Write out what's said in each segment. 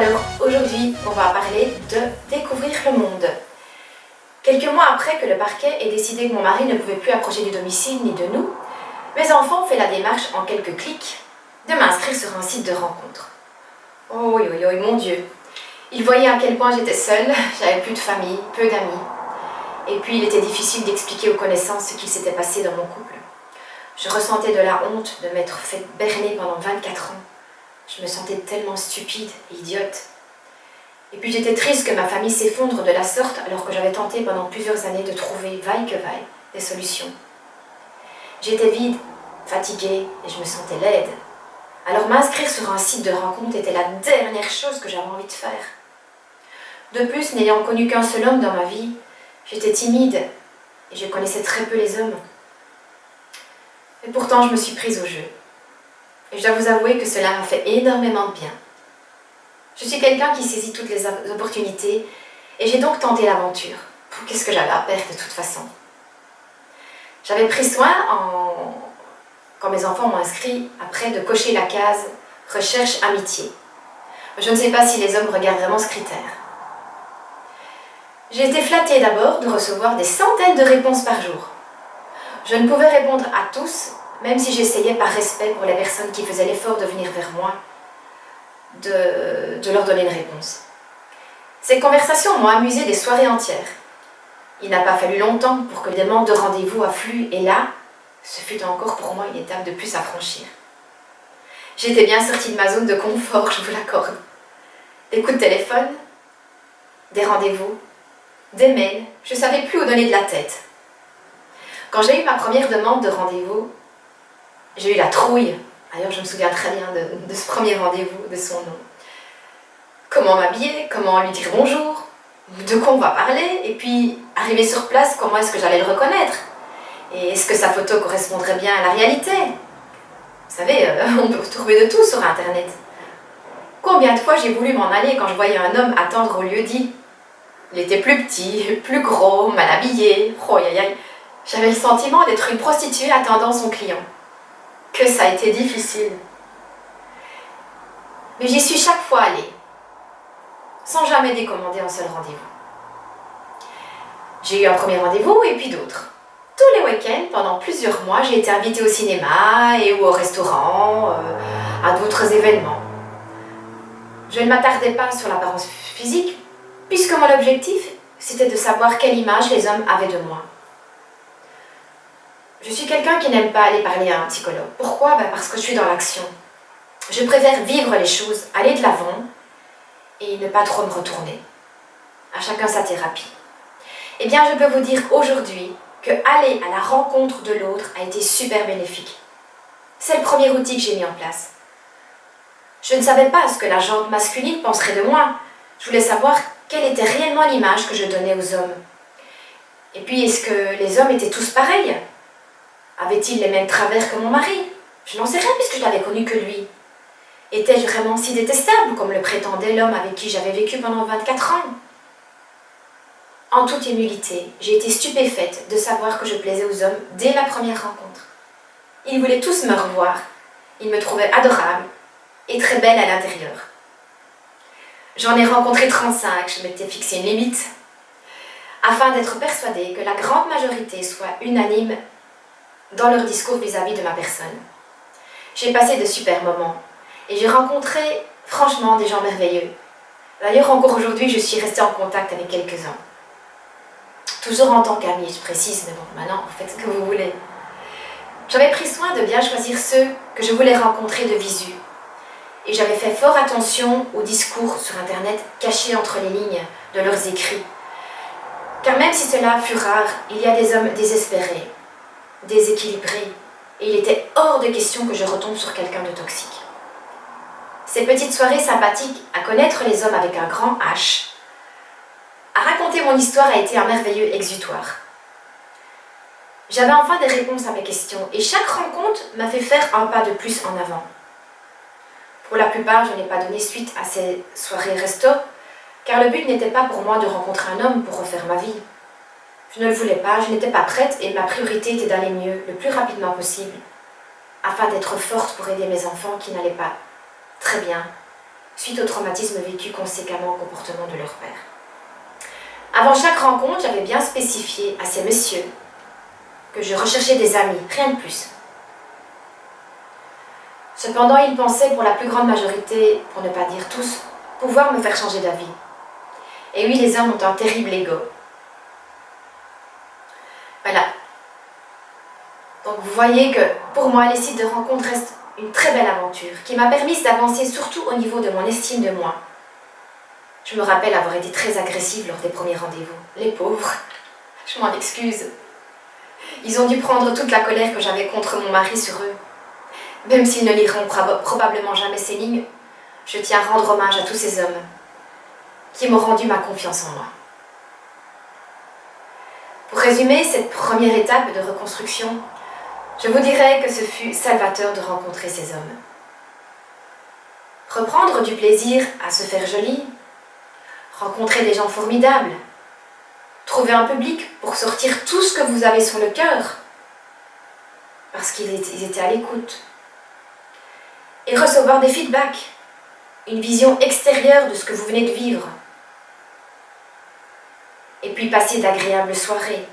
Alors aujourd'hui, on va parler de découvrir le monde. Quelques mois après que le parquet ait décidé que mon mari ne pouvait plus approcher du domicile ni de nous, mes enfants ont fait la démarche en quelques clics de m'inscrire sur un site de rencontre. Oh oui, oui, oui, mon Dieu. Ils voyaient à quel point j'étais seule, j'avais plus de famille, peu d'amis. Et puis il était difficile d'expliquer aux connaissances ce qu'il s'était passé dans mon couple. Je ressentais de la honte de m'être fait berner pendant 24 ans. Je me sentais tellement stupide et idiote. Et puis j'étais triste que ma famille s'effondre de la sorte alors que j'avais tenté pendant plusieurs années de trouver, vaille que vaille, des solutions. J'étais vide, fatiguée et je me sentais laide. Alors m'inscrire sur un site de rencontre était la dernière chose que j'avais envie de faire. De plus, n'ayant connu qu'un seul homme dans ma vie, j'étais timide et je connaissais très peu les hommes. Et pourtant, je me suis prise au jeu. Et je dois vous avouer que cela m'a fait énormément de bien. Je suis quelqu'un qui saisit toutes les opportunités et j'ai donc tenté l'aventure. Qu'est-ce que j'avais à perdre de toute façon? J'avais pris soin, quand mes enfants m'ont inscrit, après de cocher la case « Recherche amitié ». Je ne sais pas si les hommes regardent vraiment ce critère. J'ai été flattée d'abord de recevoir des centaines de réponses par jour. Je ne pouvais répondre à tous, même si j'essayais par respect pour les personnes qui faisaient l'effort de venir vers moi, de leur donner une réponse. Ces conversations m'ont amusé des soirées entières. Il n'a pas fallu longtemps pour que les demandes de rendez-vous affluent, et là, ce fut encore pour moi une étape de plus à franchir. J'étais bien sortie de ma zone de confort, je vous l'accorde. Des coups de téléphone, des rendez-vous, des mails, je ne savais plus où donner de la tête. Quand j'ai eu ma première demande de rendez-vous, j'ai eu la trouille. D'ailleurs, je me souviens très bien de ce premier rendez-vous, de son nom. Comment m'habiller, comment lui dire bonjour, de quoi on va parler, et puis, arriver sur place, comment est-ce que j'allais le reconnaître? Et est-ce que sa photo correspondrait bien à la réalité? Vous savez, on peut trouver de tout sur Internet. Combien de fois j'ai voulu m'en aller quand je voyais un homme attendre au lieu-dit? Il était plus petit, plus gros, mal habillé, oh aïe aïe. J'avais le sentiment d'être une prostituée attendant son client. Que ça a été difficile. Mais j'y suis chaque fois allée, sans jamais décommander un seul rendez-vous. J'ai eu un premier rendez-vous et puis d'autres. Tous les week-ends, pendant plusieurs mois, j'ai été invitée au cinéma et ou au restaurant, à d'autres événements. Je ne m'attardais pas sur l'apparence physique, puisque mon objectif, c'était de savoir quelle image les hommes avaient de moi. Je suis quelqu'un qui n'aime pas aller parler à un psychologue. Pourquoi? Parce que je suis dans l'action. Je préfère vivre les choses, aller de l'avant et ne pas trop me retourner. À chacun sa thérapie. Eh bien, je peux vous dire aujourd'hui que aller à la rencontre de l'autre a été super bénéfique. C'est le premier outil que j'ai mis en place. Je ne savais pas ce que la gente masculine penserait de moi. Je voulais savoir quelle était réellement l'image que je donnais aux hommes. Et puis, est-ce que les hommes étaient tous pareils? Avait-il les mêmes travers que mon mari? Je n'en sais rien puisque je n'avais connu que lui. Étais-je vraiment si détestable comme le prétendait l'homme avec qui j'avais vécu pendant 24 ans? En toute humilité, j'ai été stupéfaite de savoir que je plaisais aux hommes dès la première rencontre. Ils voulaient tous me revoir. Ils me trouvaient adorable et très belle à l'intérieur. J'en ai rencontré 35, je m'étais fixé une limite, afin d'être persuadée que la grande majorité soit unanime dans leur discours vis-à-vis de ma personne. J'ai passé de super moments et j'ai rencontré franchement des gens merveilleux. D'ailleurs, encore aujourd'hui, je suis restée en contact avec quelques-uns. Toujours en tant qu'amie, je précise, mais bon, maintenant, vous faites ce que vous voulez. J'avais pris soin de bien choisir ceux que je voulais rencontrer de visu. Et j'avais fait fort attention aux discours sur Internet cachés entre les lignes de leurs écrits. Car même si cela fut rare, il y a des hommes désespérés, déséquilibrés, et il était hors de question que je retombe sur quelqu'un de toxique. Ces petites soirées sympathiques à connaître les hommes avec un grand H, à raconter mon histoire a été un merveilleux exutoire. J'avais enfin des réponses à mes questions, et chaque rencontre m'a fait faire un pas de plus en avant. Pour la plupart, je n'ai pas donné suite à ces soirées resto, car le but n'était pas pour moi de rencontrer un homme pour refaire ma vie. Je ne le voulais pas, je n'étais pas prête et ma priorité était d'aller mieux, le plus rapidement possible, afin d'être forte pour aider mes enfants qui n'allaient pas très bien, suite au traumatisme vécu conséquemment au comportement de leur père. Avant chaque rencontre, j'avais bien spécifié à ces messieurs que je recherchais des amis, rien de plus. Cependant, ils pensaient pour la plus grande majorité, pour ne pas dire tous, pouvoir me faire changer d'avis. Et oui, les hommes ont un terrible ego. Voilà. Donc vous voyez que pour moi, les sites de rencontres restent une très belle aventure qui m'a permis d'avancer surtout au niveau de mon estime de moi. Je me rappelle avoir été très agressive lors des premiers rendez-vous. Les pauvres, je m'en excuse. Ils ont dû prendre toute la colère que j'avais contre mon mari sur eux. Même s'ils ne liront probablement jamais ces lignes, je tiens à rendre hommage à tous ces hommes qui m'ont rendu ma confiance en moi. Pour résumer cette première étape de reconstruction, je vous dirais que ce fut salvateur de rencontrer ces hommes. Reprendre du plaisir à se faire joli, rencontrer des gens formidables, trouver un public pour sortir tout ce que vous avez sur le cœur, parce qu'ils étaient à l'écoute, et recevoir des feedbacks, une vision extérieure de ce que vous venez de vivre, et puis passer d'agréables soirées,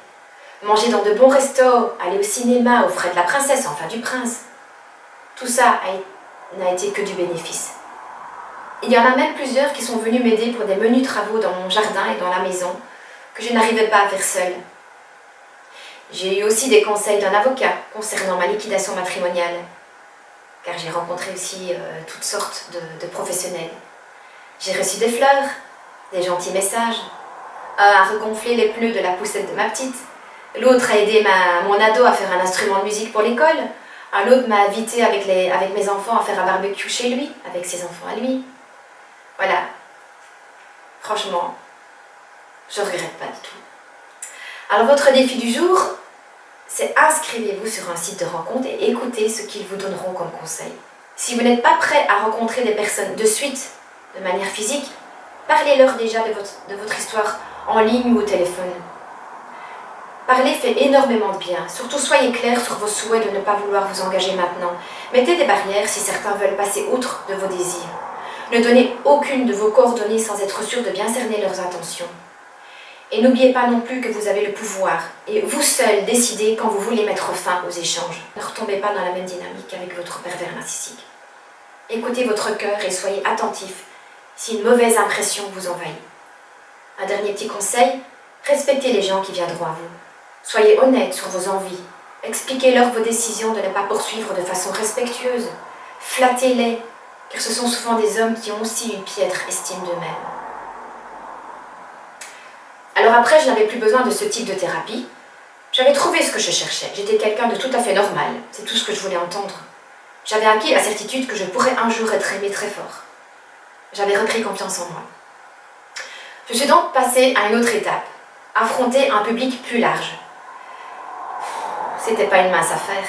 manger dans de bons restos, aller au cinéma, aux frais de la princesse, enfin du prince. Tout ça n'a été que du bénéfice. Il y en a même plusieurs qui sont venus m'aider pour des menus travaux dans mon jardin et dans la maison que je n'arrivais pas à faire seule. J'ai eu aussi des conseils d'un avocat concernant ma liquidation matrimoniale, car j'ai rencontré aussi toutes sortes de professionnels. J'ai reçu des fleurs, des gentils messages, un a regonflé les pneus de la poussette de ma petite, l'autre a aidé mon ado à faire un instrument de musique pour l'école, un autre m'a invité avec mes enfants à faire un barbecue chez lui, avec ses enfants à lui. Voilà. Franchement, je ne regrette pas du tout. Alors votre défi du jour, c'est inscrivez-vous sur un site de rencontre et écoutez ce qu'ils vous donneront comme conseil. Si vous n'êtes pas prêt à rencontrer des personnes de suite, de manière physique, parlez-leur déjà de votre histoire en ligne ou au téléphone. Parler fait énormément de bien. Surtout soyez clair sur vos souhaits de ne pas vouloir vous engager maintenant. Mettez des barrières si certains veulent passer outre de vos désirs. Ne donnez aucune de vos coordonnées sans être sûr de bien cerner leurs intentions. Et n'oubliez pas non plus que vous avez le pouvoir et vous seul décidez quand vous voulez mettre fin aux échanges. Ne retombez pas dans la même dynamique qu'avec votre pervers narcissique. Écoutez votre cœur et soyez attentif si une mauvaise impression vous envahit. Un dernier petit conseil, respectez les gens qui viendront à vous. Soyez honnête sur vos envies. Expliquez-leur vos décisions de ne pas poursuivre de façon respectueuse. Flattez-les, car ce sont souvent des hommes qui ont aussi une piètre estime d'eux-mêmes. Alors après, je n'avais plus besoin de ce type de thérapie. J'avais trouvé ce que je cherchais. J'étais quelqu'un de tout à fait normal. C'est tout ce que je voulais entendre. J'avais acquis la certitude que je pourrais un jour être aimée très fort. J'avais repris confiance en moi. Je suis donc passée à une autre étape. Affronter un public plus large. C'était pas une mince affaire.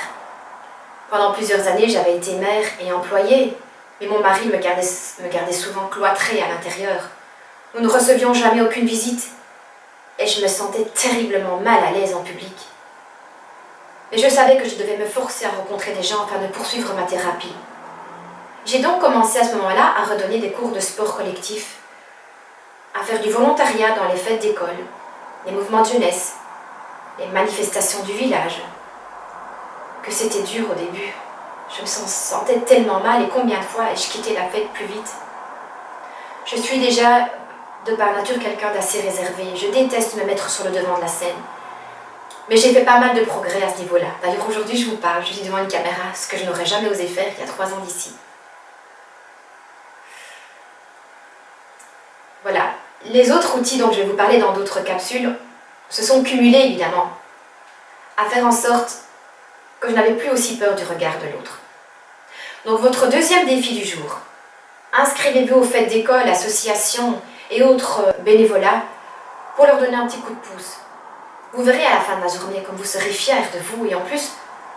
Pendant plusieurs années, j'avais été mère et employée, mais mon mari me gardait souvent cloîtrée à l'intérieur. Nous ne recevions jamais aucune visite, et je me sentais terriblement mal à l'aise en public. Mais je savais que je devais me forcer à rencontrer des gens afin de poursuivre ma thérapie. J'ai donc commencé à ce moment-là à redonner des cours de sport collectif, à faire du volontariat dans les fêtes d'école, les mouvements de jeunesse, les manifestations du village. Que c'était dur au début. Je me sentais tellement mal et combien de fois ai-je quitté la fête plus vite. Je suis déjà, de par nature, quelqu'un d'assez réservé. Je déteste me mettre sur le devant de la scène. Mais j'ai fait pas mal de progrès à ce niveau-là. D'ailleurs, aujourd'hui, je vous parle, je suis devant une caméra, ce que je n'aurais jamais osé faire il y a 3 ans d'ici. Voilà. Les autres outils dont je vais vous parler dans d'autres capsules se sont cumulés, évidemment, à faire en sorte que je n'avais plus aussi peur du regard de l'autre. Donc votre deuxième défi du jour, inscrivez-vous aux fêtes d'école, associations et autres bénévolats pour leur donner un petit coup de pouce. Vous verrez à la fin de la journée comme vous serez fiers de vous et en plus,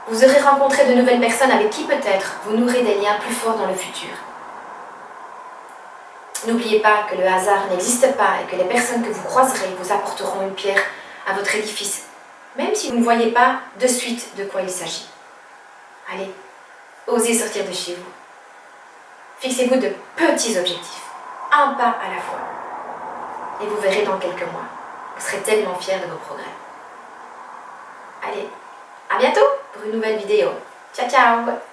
vous aurez rencontré de nouvelles personnes avec qui peut-être vous nourrez des liens plus forts dans le futur. N'oubliez pas que le hasard n'existe pas et que les personnes que vous croiserez vous apporteront une pierre à votre édifice, même si vous ne voyez pas de suite de quoi il s'agit. Allez, osez sortir de chez vous. Fixez-vous de petits objectifs, un pas à la fois. Et vous verrez dans quelques mois, vous serez tellement fiers de vos progrès. Allez, à bientôt pour une nouvelle vidéo. Ciao, ciao!